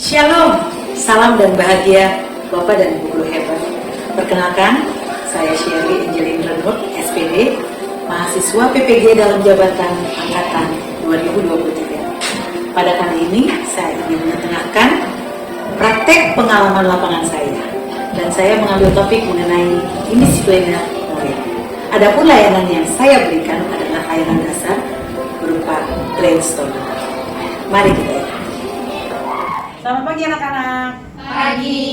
Shalom, salam dan bahagia Bapak dan Ibu guru hebat. Perkenalkan, saya Shirley Angelin Renut, SPD, mahasiswa PPG dalam jabatan Angkatan 2023. Pada kali ini, saya ingin mengetengahkan praktek pengalaman lapangan saya. Dan saya mengambil topik mengenai indisipliner murid. Adapun layanan yang saya berikan adalah layanan dasar berupa brainstorming. Mari kita lihat. Selamat pagi anak-anak. Pagi.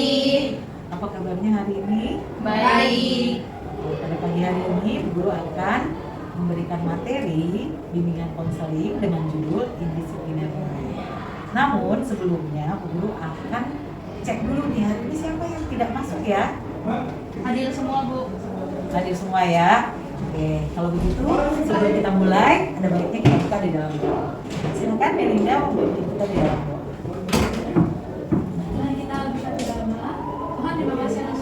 Apa kabarnya hari ini? Baik. Pada pagi hari ini, guru akan memberikan materi bimbingan konseling dengan judul indisipliner murid. Namun sebelumnya, guru akan cek dulu nih hari ini siapa yang tidak masuk ya? Hadir semua, Bu. Hadir semua ya. Oke, kalau begitu sebelum kita mulai, ada baiknya kita buka di dalam doa. Silakan Melinda membantu kita di dalam doa. Mari kita bisa berdoa. Tuhan, terima kasih atas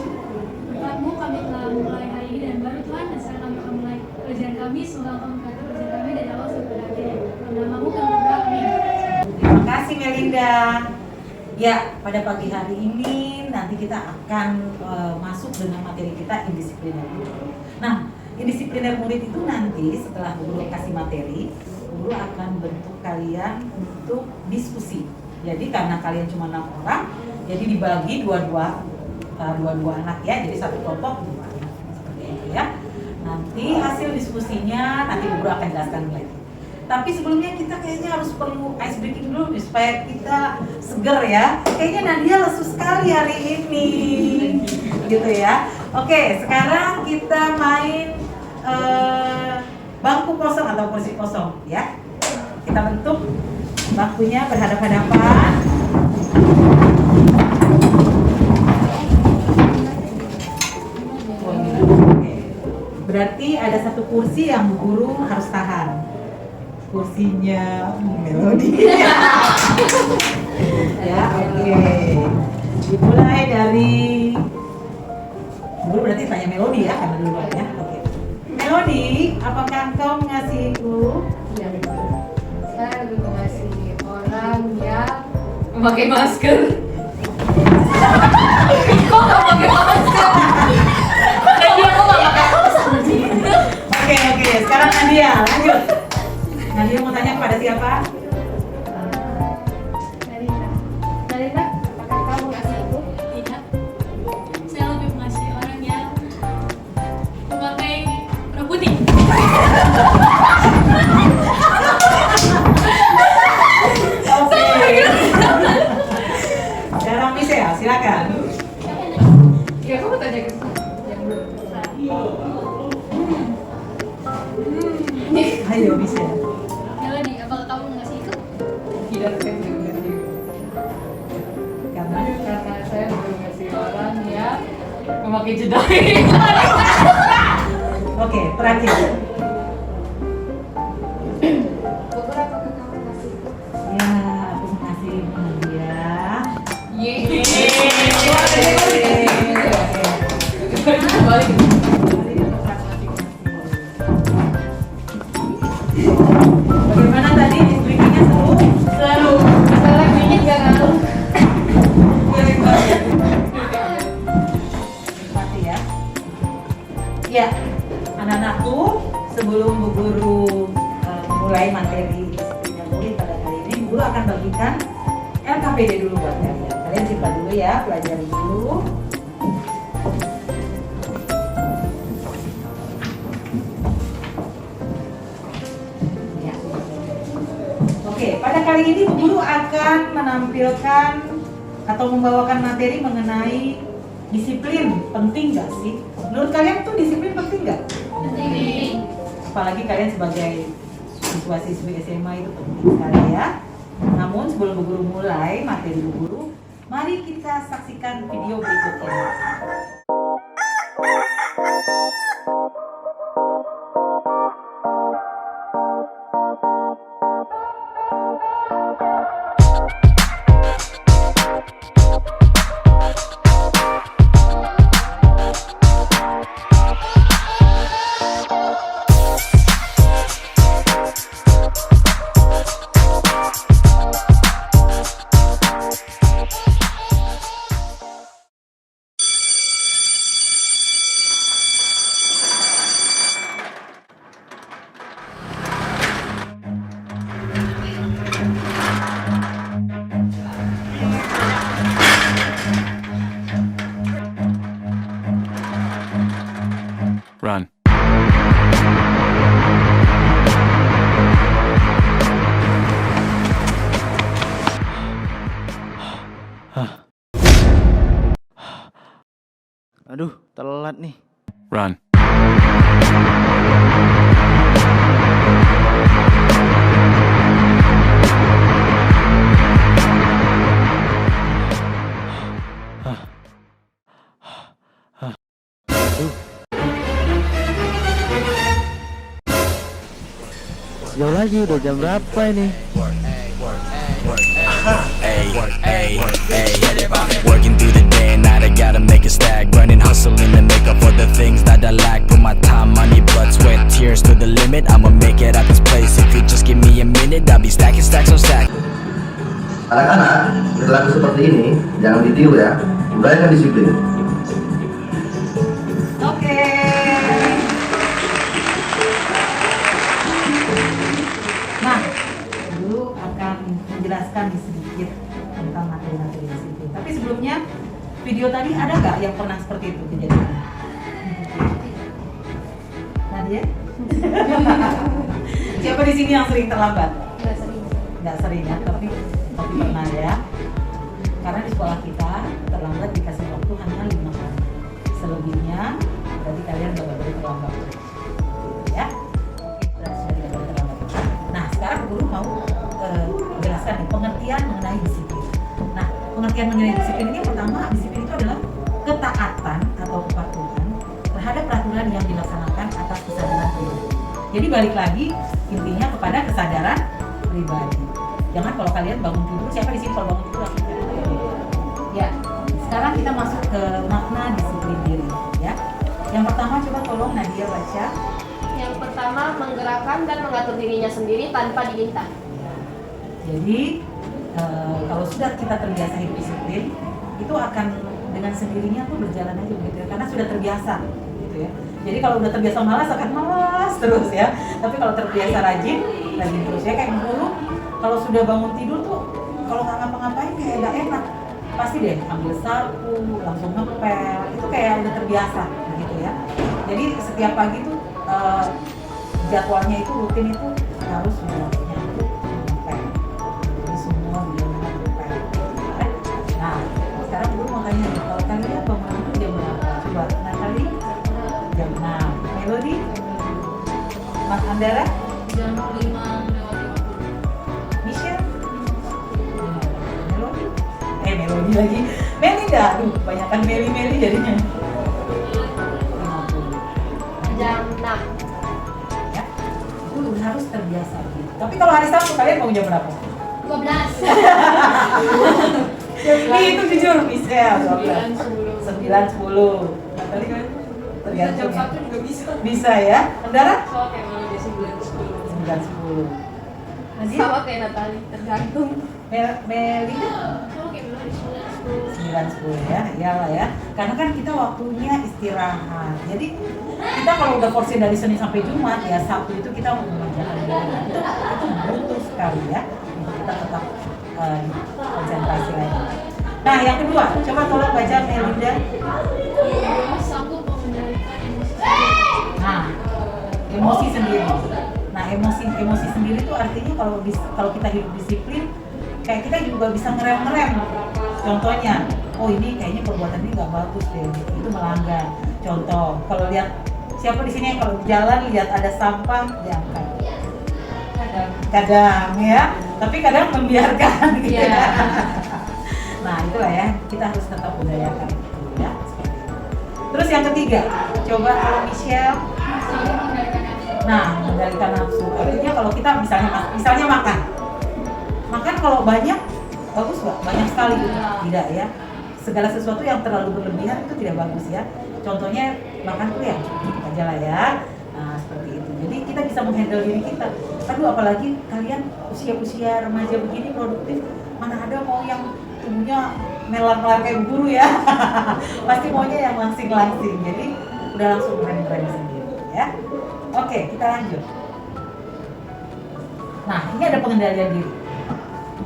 berkat-Mu kami telah mulai hari ini dan baru Tuhan, dan sekarang kami akan mulai pelajaran kami. Semoga Engkau memberkati pelajaran kami dari awal sampai akhir. Dalam nama-Mu kami berdoa. Amin. Terima kasih Melinda. Ya, pada pagi hari ini nanti kita akan masuk dengan materi kita indisipliner murid. Nah, indisipliner murid itu nanti setelah guru kasih materi, guru akan bentuk kalian untuk diskusi. Jadi karena kalian cuma 6 orang, jadi dibagi dua-dua anak ya, jadi satu kelompok 2 anak seperti itu ya. Nanti hasil diskusinya nanti guru akan jelaskan lagi. Tapi sebelumnya kita kayaknya harus perlu ice breaking dulu nih, supaya kita seger ya. Kayaknya Nadia lesu sekali hari ini, gitu ya. Oke, sekarang kita main bangku kosong atau kursi kosong ya. Kita bentuk bangkunya berhadap-hadapan. Oke. Berarti ada satu kursi yang guru harus tahan. Kursinya Melody. Ya, oke. Dimulai dari guru berarti tanya Melody ya, karena duluan ya. Oke. Melody, apakah engkau mengasihiku? Ya, saya lebih mengasihi orang yang memakai masker. Kok nggak pakai masker? Nadia kok nggak pakai masker? Oke. Sekarang Nadia, lanjut. Nadia mau tanya kepada siapa? Narina, apakah kamu mengasihiku? Tidak. Saya lebih mengasihi orang yang memakai rok putih. Oke. Sekarang Michelle, silakan. Ya, kamu tanya ke yang belum. Ayo Michelle. Melody, apakah kamu mengasihiku? Tidak, saya belum mengasihi. Karena Karena saya belum mengasihi orang yang memakai jedai. oke, terakhir. Bogor, apakah kamu mengasihiku? Ya, aku mengasihi Nadia. Yeay. Balik. Bagaimana tadi istrinya seru? Selalu masalah ini nggak ngaruh. Mati ya. Ya, anak-anakku, sebelum Bu Guru memulai materi disipliner murid pada kali ini, Bu Guru akan bagikan LKPD dulu buat kalian. Kalian simpan dulu ya, pelajari dulu. Ya. Oke, pada kali ini Bu Guru akan menampilkan atau membawakan materi mengenai disiplin. Penting nggak sih? Menurut kalian tuh disiplin penting nggak? Penting. Apalagi kalian sebagai siswa-siswi SMA itu penting sekali ya. Namun sebelum Bu Guru mulai materi Bu Guru, mari kita saksikan video berikut ini. sholat nih. Run. Sejauh lagi, udah jam berapa ini? Working through the day and night, I gotta make a stack. Running, hustling to make up for the things that I lack. Put my time, money, blood, sweat, tears to the limit. I'ma make it out this place. If you just give me a minute, I'll be stacking stacks on stack. Anak-anak, perilaku seperti ini jangan ditiru ya. Udahakan disiplin. Oke. Nah, dulu akan menjelaskan sedikit tentang materi-materi disiplin. Tapi sebelumnya, video tadi ada nggak yang pernah seperti itu kejadian? Nadia? Siapa di sini yang sering terlambat? Nggak sering ya, tapi pernah ya. Karena di sekolah kita terlambat dikasih waktu hanya 5 hari. Selebihnya berarti kalian nggak boleh terlambat. Ya, oke, berarti sudah tidak boleh terlambat. Nah, sekarang guru mau jelaskan nih pengertian mengenai disiplin. Nah, pengertian mengenai disiplin ini yang pertama, disiplin itu adalah ketaatan atau kepatuhan terhadap peraturan yang dilaksanakan atas kesadaran pribadi. Jadi balik lagi intinya kepada kesadaran pribadi. Jangan kalau kalian bangun tidur, siapa di sini kalau bangun tidur langsung cari tidur? Ya, sekarang kita masuk ke makna disiplin diri ya. Yang pertama coba tolong Nadia baca. Yang pertama, menggerakkan dan mengatur dirinya sendiri tanpa diminta. Jadi kalau sudah kita terbiasa hidup disiplin, itu akan dengan sendirinya tuh berjalan aja begitu ya, karena sudah terbiasa gitu ya. Jadi kalau udah terbiasa malas akan malas terus ya. Tapi kalau terbiasa rajin terus ya, kayak dulu kalau sudah bangun tidur tuh kalau nggak ngapa-ngapain kayak nggak enak, pasti deh ambil sapu langsung ngepel, itu kayak udah terbiasa gitu ya. Jadi setiap pagi tuh jadwalnya itu rutin itu harus sudah nyapu ngepel, jadi semua udah ngepel. Nah sekarang dulu mau tanya nih, kalau kalian bangun tidur jam berapa? Coba Natali jam 6, Melody, Mas Andara Jam 5 Michelle, Melody lagi, Melinda, aduh kebanyakan Meli jadinya. 50. Jam 6. Ya, itu harus terbiasa gitu. Tapi kalau hari Sabtu kalian mau jam berapa? 12. Itu jujur Michelle, 9, 12. 10. 9, 10. Natali kan? Jam 1 juga bisa. Bisa ya? Andara? Soal kayak mana dia 9, 10. 9, 10. Nadia? Sama kayak Natali, tergantung. Melinda? Oke, belum di 10. 9, 10 ya, iyalah ya. Karena kan kita waktunya istirahat. Jadi kita kalau udah porsi dari Senin sampai Jumat ya, Sabtu itu kita mau mengerjakan itu butuh sekali ya untuk kita tetap konsentrasi lagi. Nah yang kedua, coba tolong baca Melinda. Sanggup mengendalikan emosi. Nah, emosi sendiri. Nah emosi sendiri itu artinya kalau kita hidup disiplin, kayak kita juga bisa ngerem. Contohnya, oh ini kayaknya perbuatan ini nggak bagus deh, itu melanggar. Contoh, kalau lihat siapa di sini kalau di jalan lihat ada sampah diangkat. Kadang ya, tapi kadang membiarkan gitu ya. Nah itulah ya, kita harus tetap budayakan itu ya. Terus yang ketiga, coba kalau Michelle. Nah, mengendalikan nafsu. Artinya kalau kita misalnya makan kalau banyak bagus nggak? Banyak sekali gitu. Tidak ya. Segala sesuatu yang terlalu berlebihan itu tidak bagus ya. Contohnya makan tuh yang cukup aja lah ya. Nah seperti itu. Jadi kita bisa menghandle diri kita. Aduh apalagi kalian usia remaja begini produktif, mana ada mau yang tubuhnya melar-melar kayak guru ya. Pasti maunya yang langsing-langsing. Jadi udah langsung rem sendiri ya. Oke, kita lanjut. Nah, ini ada pengendalian diri.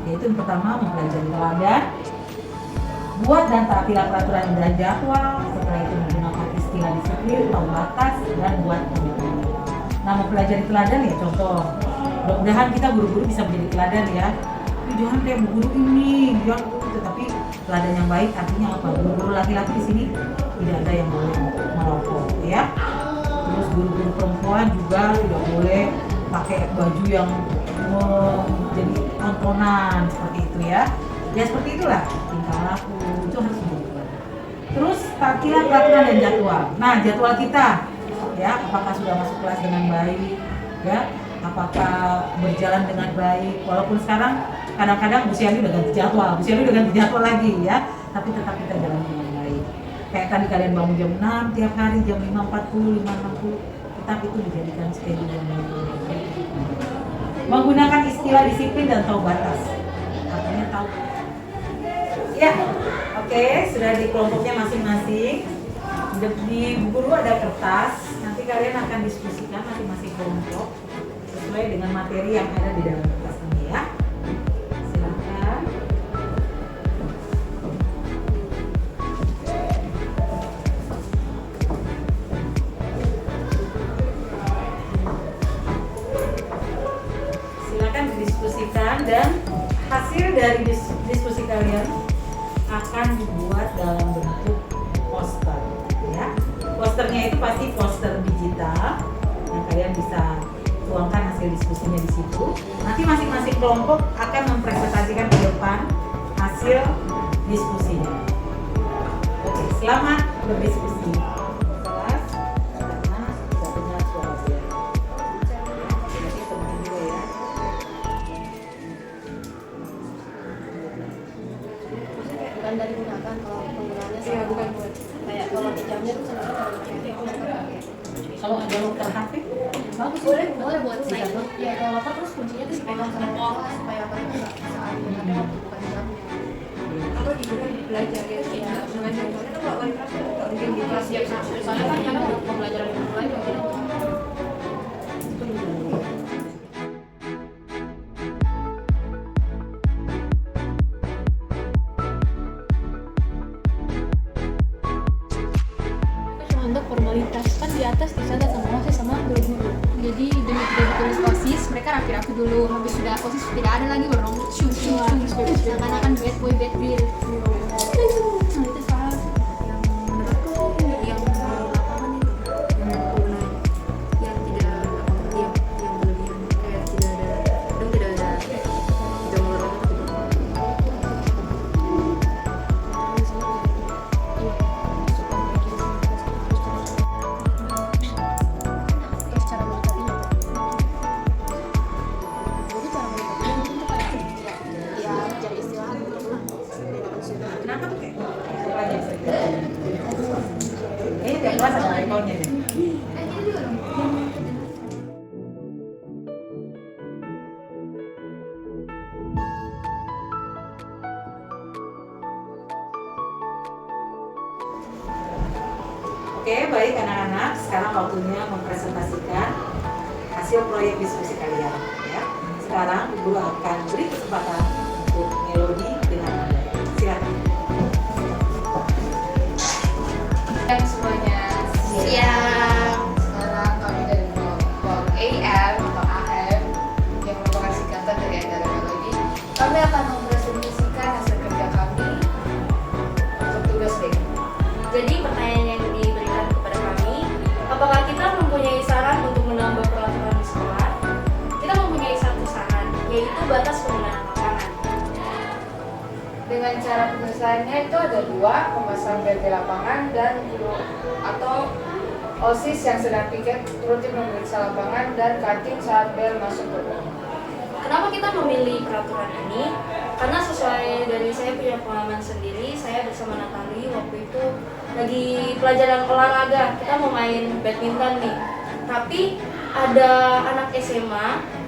Yaitu yang pertama mempelajari teladan, buat dan taatilah peraturan dan jadwal. Setelah itu menggunakan istilah disiplin, tahu batas, dan buat komitmen. Nah, mempelajari teladan ya contoh. Mudah-mudahan kita guru-guru bisa menjadi teladan ya. Tapi jangan kayak guru ini, jangan gitu. Tapi teladan yang baik artinya apa? Guru-guru laki-laki di sini tidak ada yang boleh merokok ya. Terus guru-guru perempuan juga tidak boleh pakai baju yang jadi tontonan seperti itu ya. Ya seperti itulah tingkah laku itu harus diubah. Terus parkiran peraturan dan jadwal. Nah jadwal kita ya, apakah sudah masuk kelas dengan baik ya, apakah berjalan dengan baik. Walaupun sekarang kadang-kadang Bu Siani udah ganti jadwal lagi ya, tapi tetap kita jalan dengan baik. Kayak tadi kalian bangun jam 6 tiap hari, jam 5.40, 5.60, tetap itu dijadikan schedule yang baik. Menggunakan istilah disiplin dan tahu batas. Artinya tahu. Ya, oke, sudah di kelompoknya masing-masing. Di buku guru ada kertas. Nanti kalian akan diskusikan masing-masing kelompok sesuai dengan materi yang ada di dalam kertas ini ya. Silakan. Silakan didiskusikan dan hasil dari diskusi kalian akan dibuat dalam bentuk poster ya. Posternya itu pasti poster digital yang kalian bisa tuangkan hasil diskusinya di situ. Nanti masing-masing kelompok akan mempresentasikan ke depan hasil diskusinya. Oke, selamat berdiskusi. Kelas, karena sudah dengar suara saya. Jadi teman dulu ya. Bukan dari gunakan, kalau penggunaannya sama bukan buat kayak kalau di jamnya tuh sebenarnya Kalau ada loker HP, bagus, boleh buat sih. Ya kalau loker terus kuncinya tuh dipegang sama orang supaya apa itu nggak bisa ambil tapi waktu bukan jamnya. Atau di guru belajar ya, belajar itu kalau wali kelas itu nggak mungkin di kelas Siap, soalnya kan kadang pembelajaran yang mulai mungkin Untuk formalitas kan di atas dicatat sama OSIS sama guru-guru. Jadi demi tidak ditulis OSIS, mereka rapi-rapi dulu. Habis sudah OSIS tidak ada lagi baru cium seakan-akan bad boy bad girl. Nah itu salah yang menurutku yang lapangan itu yang tidak yang berlebihan kayak tidak ada tidak melorot cara melengkapinya. Jadi cara melengkapinya itu kayak ya jam istirahat untuk kenapa tuh kayak? Ini udah kelas ada ikonnya nih. Oke, baik anak-anak. Sekarang waktunya mempresentasikan hasil proyek diskusi kalian. Ya. Sekarang guru akan beri kesempatan untuk Melody dengan Anda. Silakan. Dan semuanya siang. Sekarang kami dari kelompok AM atau AM yang merupakan singkatan dari Andara Melody. Kami akan mempresentasikan hasil kerja kami untuk tugas D. Jadi pertanyaan yang diberikan kepada kami, apakah kita mempunyai saran untuk menambah peraturan di sekolah? Kita mempunyai satu saran, yaitu batas penggunaan lapangan. Dengan cara penyelesaiannya itu ada dua, memasang bel di lapangan dan guru atau OSIS yang sedang piket rutin memeriksa lapangan dan cutting saat bel masuk ke ruang. Kenapa kita memilih peraturan ini? Karena sesuai dari saya punya pengalaman sendiri, saya bersama Natali waktu itu lagi pelajaran olahraga, kita mau main badminton nih. Tapi ada anak SMA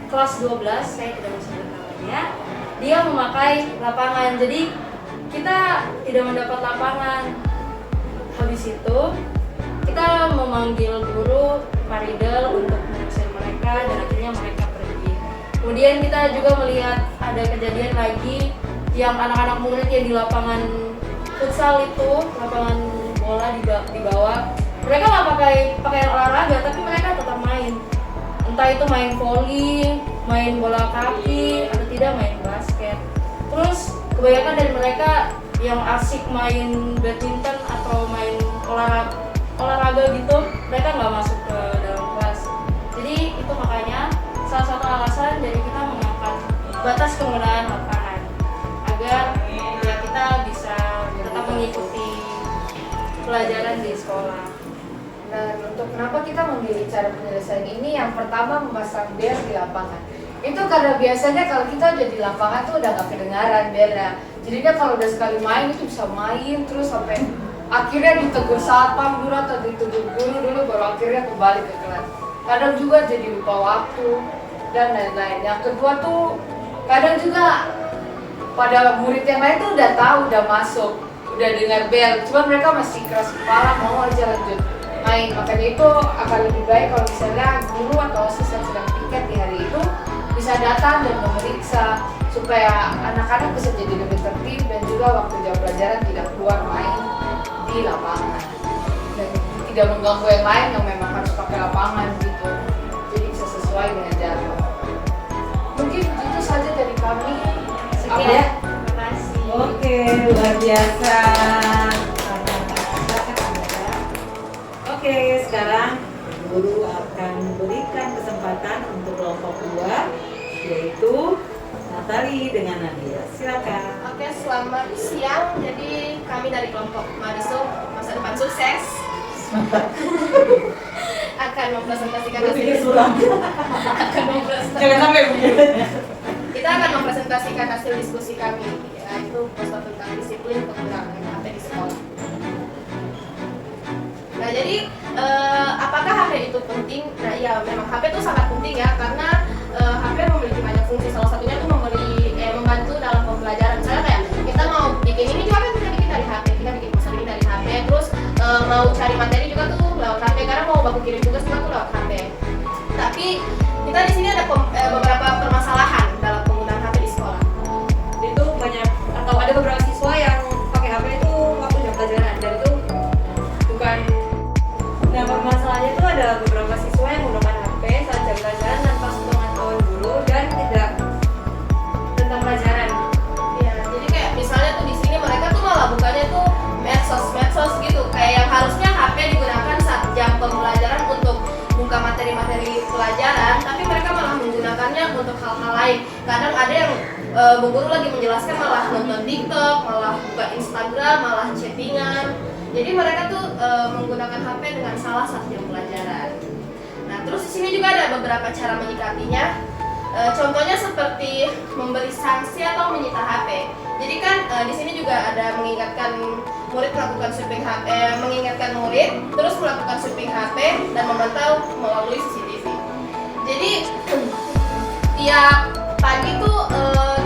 kelas 12, saya tidak bisa sebut namanya, dia memakai lapangan, jadi kita tidak mendapat lapangan. Habis itu kita memanggil guru Maridel untuk mengusir mereka dan akhirnya mereka pergi. Kemudian kita juga melihat ada kejadian lagi yang anak-anak murid yang di lapangan futsal itu, lapangan bola di bawah, mereka nggak pakai pakaian olahraga tapi mereka tetap main. Entah itu main volley, main bola kaki, atau tidak main basket. Terus kebanyakan dari mereka yang asik main badminton atau main olahraga gitu, mereka nggak masuk ke dalam kelas. Jadi itu makanya salah satu alasan dari kita mengangkat batas penggunaan lapangan agar ya kita bisa tetap mengikuti pelajaran di sekolah. Dan untuk kenapa kita memilih cara penyelesaian ini, yang pertama memasang bel di lapangan. Itu karena biasanya kalau kita udah di lapangan tuh udah gak kedengaran belnya. Jadinya kalau udah sekali main itu bisa main terus sampai akhirnya ditegur satpam dulu atau ditegur guru dulu baru akhirnya kembali ke kelas. Kadang juga jadi lupa waktu dan lain-lain. Yang kedua tuh kadang juga pada murid yang lain tuh udah tahu, udah masuk, udah dengar bel, cuma mereka masih keras kepala mau aja lanjut main. Makanya itu akan lebih baik kalau misalnya guru atau OSIS yang sedang piket di hari itu bisa datang dan memeriksa supaya anak-anak bisa jadi lebih tertib dan juga waktu jam pelajaran tidak keluar main di lapangan dan tidak mengganggu yang lain yang memang harus pakai lapangan gitu. Jadi bisa sesuai dengan jadwal. Mungkin itu saja dari kami. Sekian ya. Terima kasih. Oke, luar biasa. Oke, sekarang guru akan berikan kesempatan untuk kelompok 2, yaitu Natali dengan Nadia. Silakan. Oke, selamat siang. Jadi kami dari kelompok Madisum Masa Depan Sukses akan mempresentasikan hasil Jangan sampai begitu. Kita akan mempresentasikan hasil diskusi kami, yaitu poster tentang disiplin penggunaan HP di sekolah. Nah, jadi apakah HP itu penting? Nah, ya memang HP itu sangat penting ya, karena HP memiliki banyak fungsi. Salah satunya itu membantu dalam pembelajaran. Misalnya kayak kita mau bikin ini juga kan kita bikin dari HP, kita bikin poster ini dari HP. Terus mau cari materi juga tuh lewat HP, karena mau baku kirim tugas juga tuh lewat HP. Tapi kita di sini ada beberapa permasalahan dalam penggunaan HP di sekolah. Itu banyak atau ada beberapa siswa yang pakai HP itu waktu jam pelajaran, dan itu bukan. Nah, permasalahannya itu ada beberapa siswa yang menggunakan HP saat jam pelajaran tanpa sepengetahuan guru dan tidak tentang pelajaran. Ya, jadi kayak misalnya tuh di sini mereka tuh malah bukanya tuh medsos gitu. Kayak yang harusnya HP digunakan saat jam pembelajaran untuk buka materi-materi pelajaran, tapi mereka malah menggunakannya untuk hal-hal lain. Kadang ada yang bu guru lagi menjelaskan malah nonton TikTok, malah buka Instagram, malah chattingan. Jadi mereka tuh menggunakan HP dengan salah saat jam pelajaran. Nah, terus di sini juga ada beberapa cara menyikapinya. Contohnya seperti memberi sanksi atau menyita HP. Jadi kan di sini juga ada mengingatkan murid melakukan sweeping HP, mengingatkan murid terus melakukan sweeping HP dan memantau melalui CCTV. Jadi tiap pagi tuh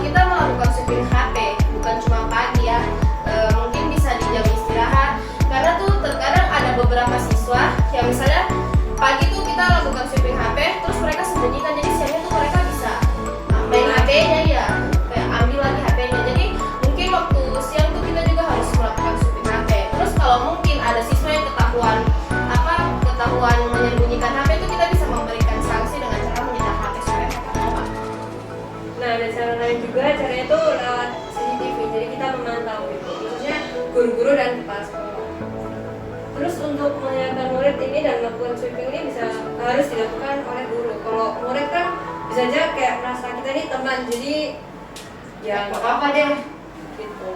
kita melakukan sweeping HP, bukan cuma pagi ya. Mungkin bisa di jam istirahat. Karena tuh terkadang ada beberapa siswa yang misalnya pagi tuh kita lakukan sweeping HP, terus mereka sembunyikan, jadi siangnya tuh mereka bisa main HP-nya ya, kayak ambil lagi HP-nya. Jadi mungkin waktu siang tuh kita juga harus melakukan sweeping HP. Terus kalau mungkin ada siswa yang ketahuan menyembunyikan HP, itu kita bisa memberikan sanksi dengan cara menyita HP supaya mereka mau. Nah, ada cara lain juga, caranya tuh lewat CCTV. Jadi kita memantau gitu, khususnya guru-guru dan kepala sekolah. Terus untuk menyiapkan murid ini dan melakukan sweeping ini harus dilakukan oleh guru. Kalau murid kan bisa aja kayak merasa kita ini teman, jadi ya nggak apa-apa deh gitu.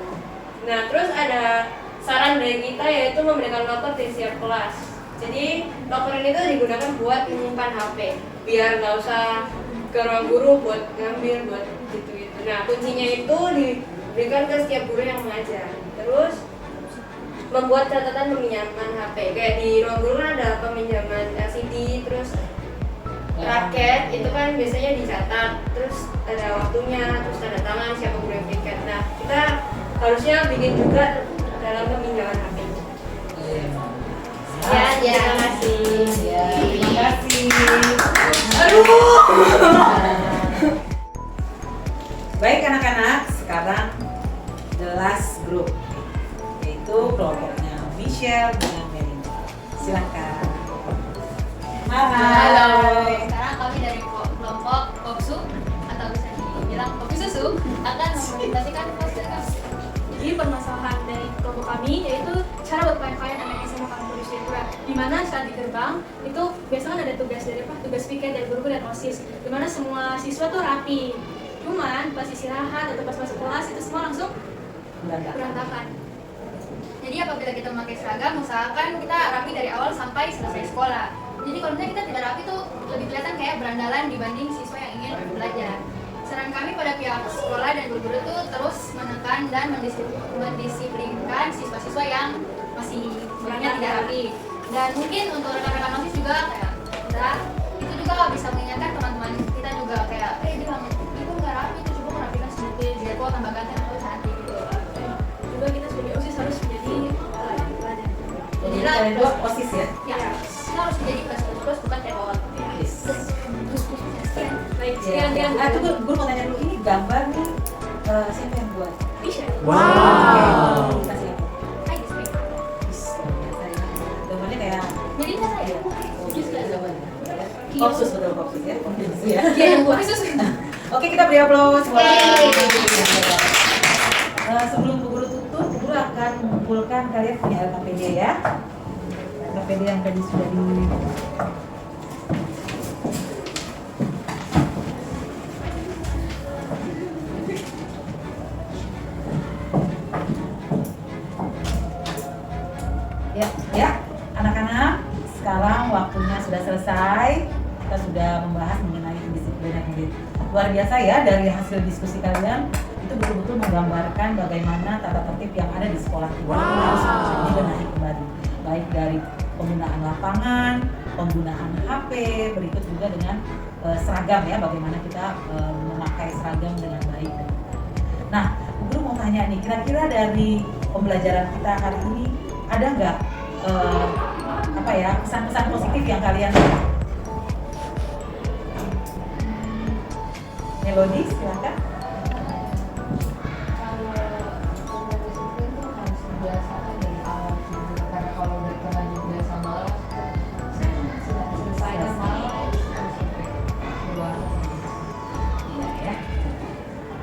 Nah, terus ada saran dari kita yaitu memberikan loker di setiap kelas. Jadi loker ini tuh digunakan buat menyimpan HP, biar nggak usah ke ruang guru buat ngambil buat gitu-gitu. Nah, kuncinya itu diberikan ke setiap guru yang mengajar. Terus membuat catatan peminjaman HP. Kayak di ruang guru kan ada peminjaman LCD, terus raket, itu kan biasanya dicatat, terus ada waktunya, terus tanda tangan siapa guru yang piket. Nah, kita harusnya bikin juga dalam peminjaman HP. Ya, terima kasih. Ya, terima kasih. Aduh. Baik anak-anak, sekarang the last group, yaitu kelompoknya Michelle dengan Melinda. Silakan. Halo. Sekarang kami dari kelompok Kopsu atau bisa dibilang Kopi Susu akan mempresentasikan poster kami. Jadi permasalahan dari kelompok kami yaitu cara berpakaian anak SMA kami. dimana saat di gerbang itu biasanya kan ada tugas dari tugas piket dari guru dan OSIS, dimana semua siswa tuh rapi. Cuman pas istirahat atau pas masuk kelas itu semua langsung berantakan. Jadi apabila kita memakai seragam, usahakan kita rapi dari awal sampai selesai sekolah. Jadi kalau misalnya kita tidak rapi tuh lebih kelihatan kayak berandalan dibanding siswa yang ingin belajar. Saran kami pada pihak sekolah dan guru-guru itu terus menekan dan mendisiplinkan siswa-siswa yang masih kurangnya tidak rapi. Dan mungkin untuk rekan-rekan OSIS juga kayak kita itu juga bisa mengingatkan teman-teman kita juga kayak bilang itu nggak rapi, itu coba merapikan sedikit biar kok tambah ganteng atau cantik gitu. Juga kita sebagai OSIS harus menjadi pelajar. Jadi kalian dua OSIS ya? Ya, kita harus menjadi plus bukan teror. Yes. Baik, Ya, sekian. ya. Tuh gue mau tanya dulu, ini gambar nih siapa yang buat? Bisa. Wow. Kasih apa? Hai, display. Biasa ya. Gambarnya kayak Jadi kita saya Kopsus, betul Kopsus ya? Kopsus ya. dia yang buat khusus. Oke, kita beri aplaus. Yeay. Sebelum Bu Guru tutup, Bu Guru akan mengumpulkan kalian punya LKPD ya. LKPD yang tadi sudah di Ya, anak-anak, sekarang waktunya sudah selesai. Kita sudah membahas mengenai indisipliner murid. Luar biasa ya, dari hasil diskusi kalian itu betul-betul menggambarkan bagaimana tata tertib yang ada di sekolah kita harus dibenahi kembali. Baik dari penggunaan lapangan, penggunaan HP, berikut juga dengan seragam ya, bagaimana kita memakai seragam dengan baik. Nah, Guru mau tanya nih, kira-kira dari pembelajaran kita hari ini ada nggak pesan-pesan positif yang kalian Melodi, silakan.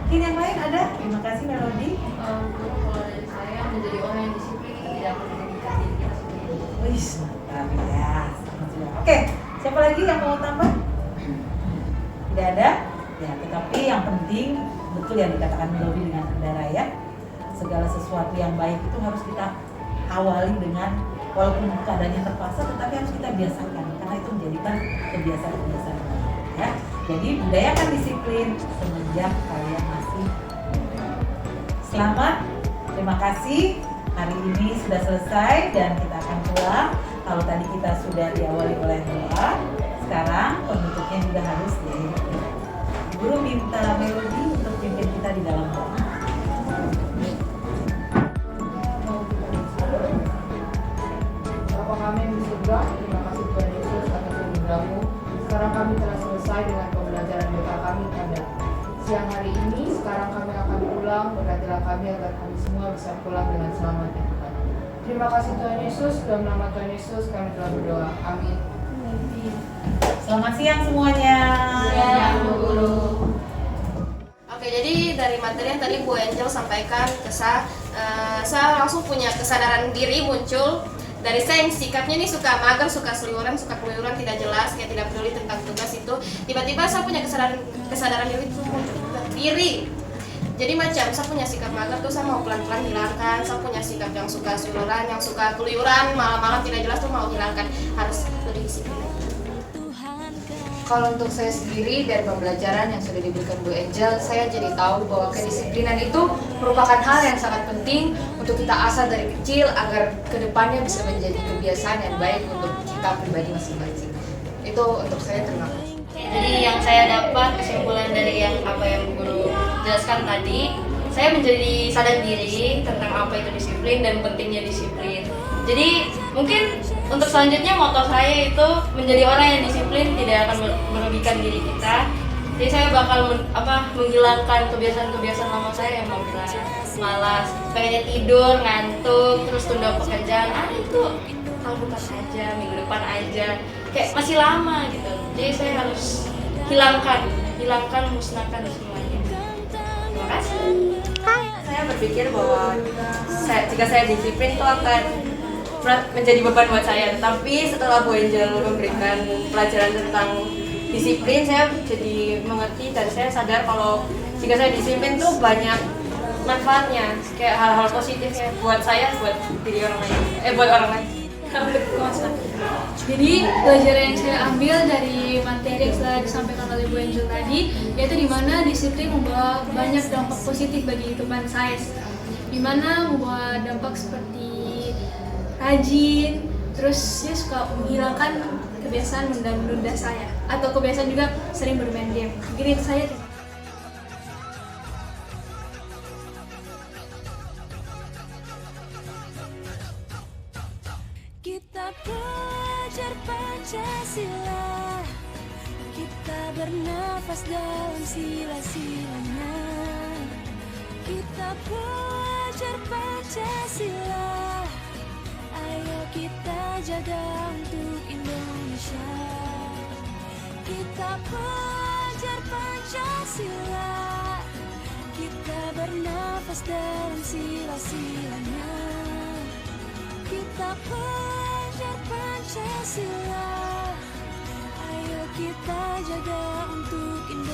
Mungkin yang lain ada? Terima kasih Melodi. Kalau dari saya menjadi orang yang disiplin itu tidak menjadikan diri kita sendiri. Wih, mantap ya. Oke, siapa lagi yang mau tambah? Tidak ada? Ya, tetapi yang penting betul yang dikatakan Melodi dengan Andara ya. Segala sesuatu yang baik itu harus kita awali dengan walaupun keadaannya terpaksa, tetapi harus kita biasakan karena itu menjadikan kebiasaan-kebiasaan ya. Jadi budayakan disiplin semenjak kalian masih. Selamat, terima kasih. Hari ini sudah selesai dan kita akan pulang. Kalau tadi kita sudah diawali oleh doa, sekarang penutupnya juga harus diakhiri. Guru minta Melodi untuk pimpin kita di dalam doa. Bapa kami yang di surga, terima kasih Tuhan Yesus atas anugerah-Mu. Sekarang kami telah selesai dengan pembelajaran BK kami pada siang hari ini. Sekarang kami akan pulang, berkatilah kami agar kami semua bisa pulang dengan selamat ya Tuhan. Terima kasih Tuhan Yesus, dalam nama Tuhan Yesus kami telah berdoa. Amin. Selamat siang semuanya. Siang, Bu Guru. Oke, jadi dari materi yang tadi Bu Angel sampaikan ke saya langsung punya kesadaran diri muncul dari saya yang sikapnya nih suka mager, suka keluyuran, tidak jelas, kayak tidak peduli tentang tugas itu. Tiba-tiba saya punya kesadaran diri. Jadi macam saya punya sikap mager tuh saya mau pelan-pelan hilangkan. Saya punya sikap yang suka keluyuran, yang suka keluyuran, malam-malam tidak jelas tuh mau hilangkan. Harus lebih disiplin. Kalau untuk saya sendiri dari pembelajaran yang sudah diberikan Bu Angel, saya jadi tahu bahwa kedisiplinan itu merupakan hal yang sangat penting untuk kita asah dari kecil agar kedepannya bisa menjadi kebiasaan yang baik untuk kita pribadi masing-masing. Itu untuk saya, terima kasih. Jadi yang saya dapat kesimpulan dari yang apa yang guru jelaskan tadi, saya menjadi sadar diri tentang apa itu disiplin dan pentingnya disiplin. Jadi mungkin untuk selanjutnya moto saya itu menjadi orang yang disiplin tidak akan merugikan diri kita. Jadi saya bakal menghilangkan kebiasaan-kebiasaan lama saya yang malas, pengennya tidur, ngantuk, terus tunda pekerjaan. Itu tahun depan aja, minggu depan aja, kayak masih lama gitu. Jadi saya harus hilangkan, musnahkan semuanya. Terima kasih. Saya berpikir bahwa jika saya disiplin itu akan menjadi beban buat saya. Tapi setelah Bu Angel memberikan pelajaran tentang disiplin, saya jadi mengerti dan saya sadar kalau jika saya disiplin tuh banyak manfaatnya, kayak hal-hal positif ya buat saya, buat diri orang lain, buat orang lain. Jadi pelajaran yang saya ambil dari materi yang telah disampaikan oleh Bu Angel tadi, yaitu di mana disiplin membawa banyak dampak positif bagi kehidupan saya, di mana membawa dampak seperti rajin, terus dia suka menghilangkan kebiasaan menunda saya, atau kebiasaan juga sering bermain game. Mungkin itu saya. Kita pelajar Pancasila, kita bernafas dalam sila-silanya. Kita pelajar Pancasila, ayo kita jaga untuk Indonesia. Kita pelajar Pancasila, kita bernafas dalam sila-silanya. Kita pelajar Pancasila, ayo kita jaga untuk Indonesia.